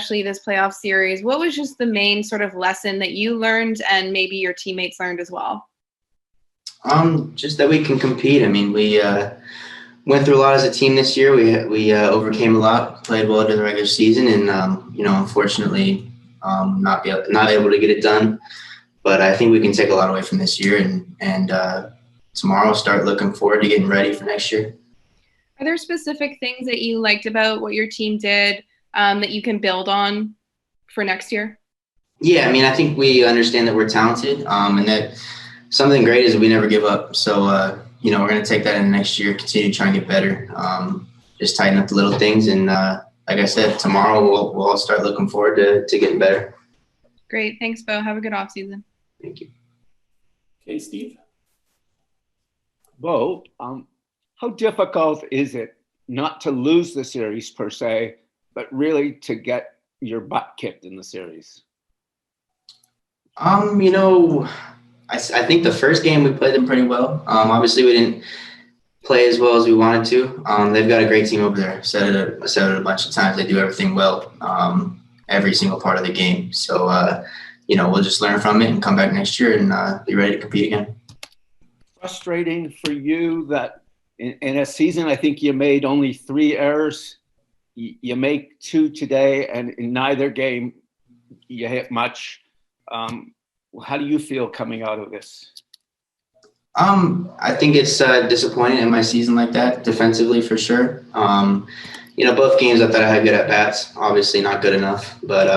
especially this playoff series. What was just the main sort of lesson that you learned and maybe your teammates learned as well? Just that we can compete. I mean, we went through a lot as a team this year. We overcame a lot, played well during the regular season, and unfortunately, not able to get it done. But I think we can take a lot away from this year, and tomorrow start looking forward to getting ready for next year. Are there specific things that you liked about what your team did that you can build on for next year? Yeah, I mean, I think we understand that we're talented, and that something great is we never give up. So, we're going to take that in next year, continue to try and get better, just tighten up the little things. And like I said, tomorrow we'll all start looking forward to getting better. Great. Thanks, Bo. Have a good offseason. Thank you. Okay, Steve. Bo, how difficult is it not to lose the series per se, but really to get your butt kicked in the series? I think the first game we played them pretty well. Obviously, we didn't play as well as we wanted to. They've got a great team over there. I said it a bunch of times. They do everything well, every single part of the game. So, we'll just learn from it and come back next year and be ready to compete again. Frustrating for you that in a season, I think you made only 3 errors. You make 2 today, and in neither game you hit much. How do you feel coming out of this? I think it's disappointing in my season like that, defensively for sure. Both games I thought I had good at bats, obviously not good enough, but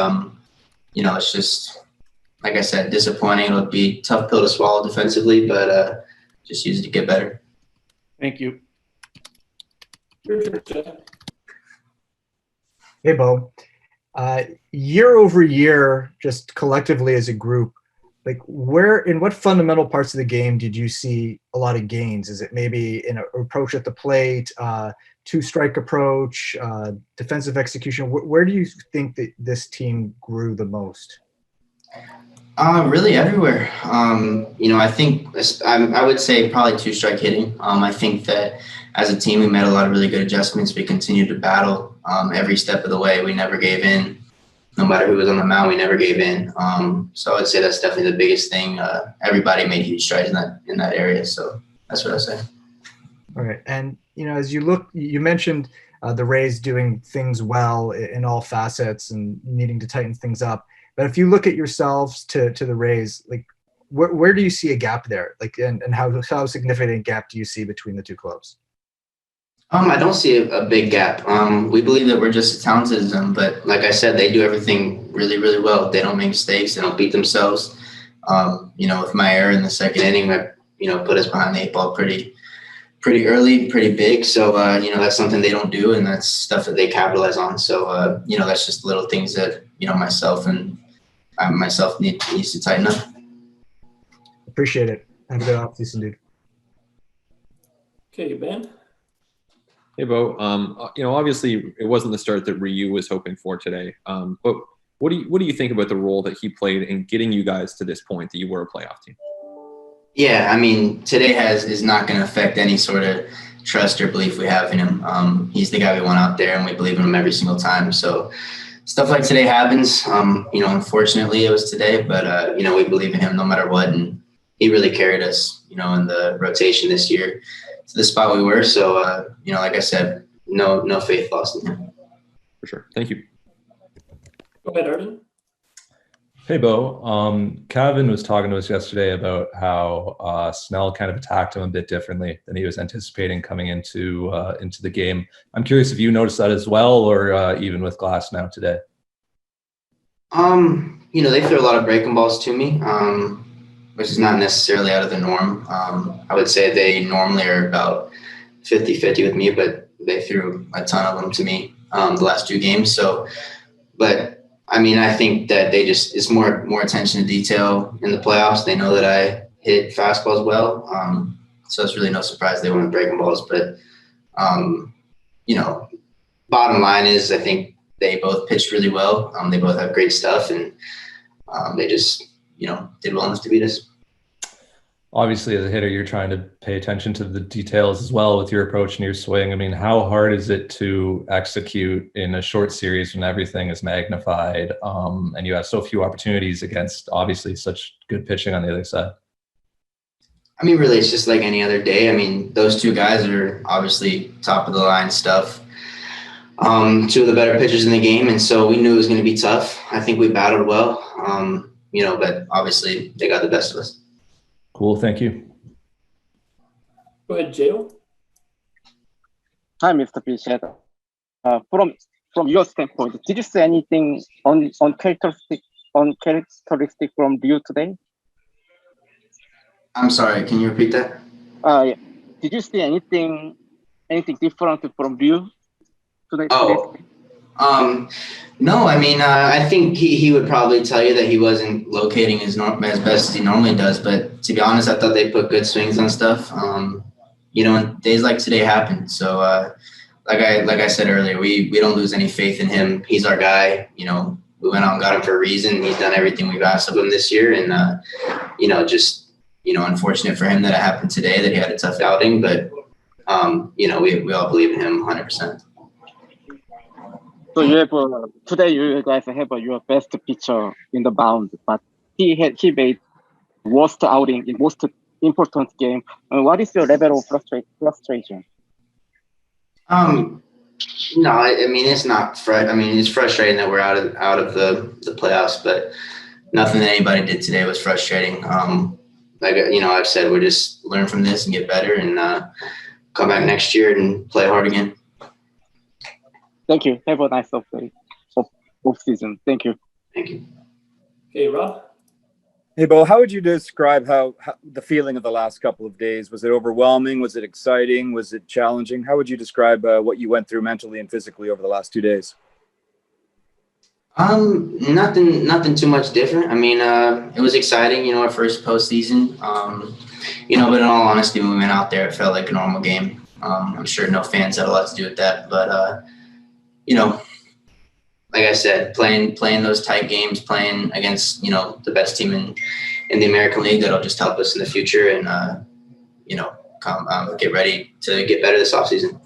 it's just, like I said, disappointing. It'll be a tough pill to swallow defensively, but just use it to get better. Thank you. Hey, Bo. Year over year, just collectively as a group, in what fundamental parts of the game did you see a lot of gains? Is it maybe in an approach at the plate, 2-strike approach, defensive execution? Where do you think that this team grew the most? Really everywhere. I think I would say probably 2-strike hitting. I think that as a team, we made a lot of really good adjustments. We continued to battle every step of the way. We never gave in. No matter who was on the mound, we never gave in. So I would say that's definitely the biggest thing. Everybody made huge strides in that area. So that's what I say. All right. And, as you look, you mentioned the Rays doing things well in all facets and needing to tighten things up. But if you look at yourselves to the Rays, where do you see a gap there? And how significant a gap do you see between the two clubs? I don't see a big gap. We believe that we're just as talented as them, but like I said, they do everything really, really well. They don't make mistakes. They don't beat themselves. With my error in the second inning, that put us behind the 8 ball pretty early, pretty big. So that's something they don't do, and that's stuff that they capitalize on. So that's just little things that myself needs to tighten up. Appreciate it. Have a good offseason, dude. Okay, Ben. Hey, Bo. Obviously it wasn't the start that Ryu was hoping for today. But what do you think about the role that he played in getting you guys to this point that you were a playoff team? Yeah, I mean, today is not going to affect any sort of trust or belief we have in him. He's the guy we want out there, and we believe in him every single time. So stuff like today happens. Unfortunately, it was today, but we believe in him no matter what, and he really carried us, in the rotation this year to the spot we were. So, like I said, no faith lost in him. For sure. Thank you. Go ahead, Arden. Hey, Bo. Kevin was talking to us yesterday about how Snell kind of attacked him a bit differently than he was anticipating coming into the game. I'm curious if you noticed that as well, or even with Glass now today. They threw a lot of breaking balls to me, which is not necessarily out of the norm. I would say they normally are about 50-50 with me, but they threw a ton of them to me the last 2 games. So, but I think that it's more attention to detail in the playoffs. They know that I hit fastballs well. So it's really no surprise they wanted breaking balls. But, bottom line is I think they both pitched really well. They both have great stuff, and they just, did well enough to beat us. obviously as a hitter, you're trying to pay attention to the details as well with your approach and your swing. I mean, how hard is it to execute in a short series when everything is magnified and you have so few opportunities against obviously such good pitching on the other side? I mean, really, it's just like any other day. I mean, those two guys are obviously top of the line stuff. Two of the better pitchers in the game, and so we knew it was going to be tough. I think we battled well, but obviously they got the best of us. Cool, thank you. Go ahead, Jayo. Hi, Mr. Bichette. From your standpoint, did you see anything on characteristic from Ryu today? I'm sorry, can you repeat that? Yeah. Did you see anything different from Ryu today? No. I mean, I think he would probably tell you that he wasn't locating as best as he normally does. But to be honest, I thought they put good swings on stuff. And days like today happen. So, like I said earlier, we don't lose any faith in him. He's our guy. We went out and got him for a reason. He's done everything we've asked of him this year, and unfortunate for him that it happened today, that he had a tough outing. But we all believe in him 100%. So you have today. You guys have your best pitcher in the mound, but he made worst outing in most important game. What is your level of frustration? No, I mean it's not. It's frustrating that we're out of the playoffs, but nothing that anybody did today was frustrating. I've said we'll just learn from this and get better, and come back next year and play hard again. Thank you. Have a nice off season. Thank you. Thank you. Okay, Rob. Hey, Bo, how would you describe how the feeling of the last couple of days? Was it overwhelming? Was it exciting? Was it challenging? How would you describe what you went through mentally and physically over the last 2 days? Nothing too much different. I mean, it was exciting, our first postseason. But in all honesty, when we went out there, it felt like a normal game. I'm sure no fans had a lot to do with that, but like I said, playing those tight games, playing against, the best team in the American League, that'll just help us in the future and, get ready to get better this offseason.